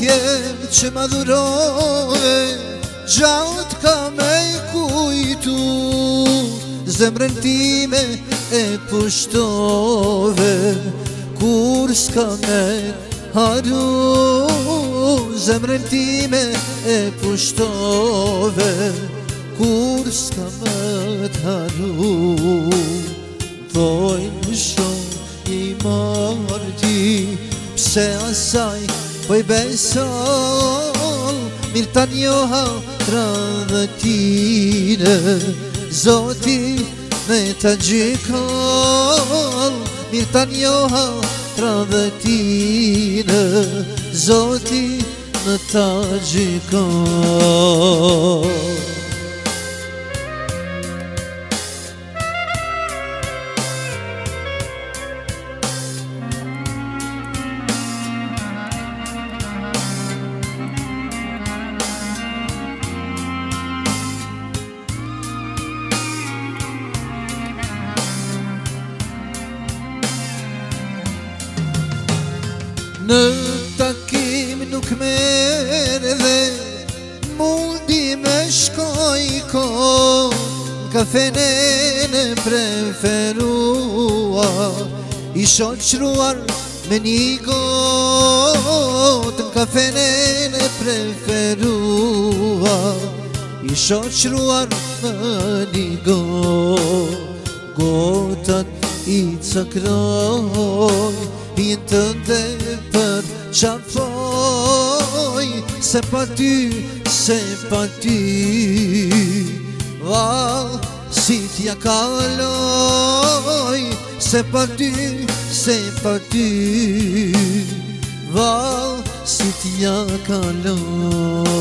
lutje që ma dhurove, gjatë ka me kujtu, zemrën time e pushtove, kur s'ka me haru, zemrën time e pushtove, kur s'ka me t'haru. Dojnë shumë i marti, pse asaj po i beson, mirë ta njoha tradhëtine, Zoti me ta gjikon, mirë ta njoha tradhëtine, Zoti me ta gjikon. Në takim nuk merë dhe mundi me shkoj kohë, kafene në preferua, i shoqruar me një gotë, kafene në preferua, i shoqruar me një gotë, gotat i cakroj, Pijën tënde për qafoj, se pa ty, se pa ty, val si t'ja kaloj, se pa ty, val si t'ja kaloj.